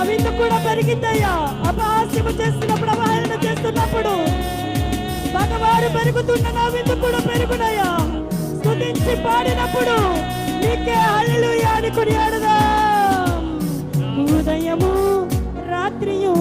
విందు కూడా పెరిగిందయ్యా. అపహాస్యము చేస్తున్నప్పుడు, అవహేళన చేస్తున్నప్పుడు మగవారు పెరుగుతున్న నా విందు కూడా పెరుగునయ్యా. స్తుతించి పాడినప్పుడు నీకే హల్లెలూయా అని కొనియాడదాం. ఉదయము రాత్రియు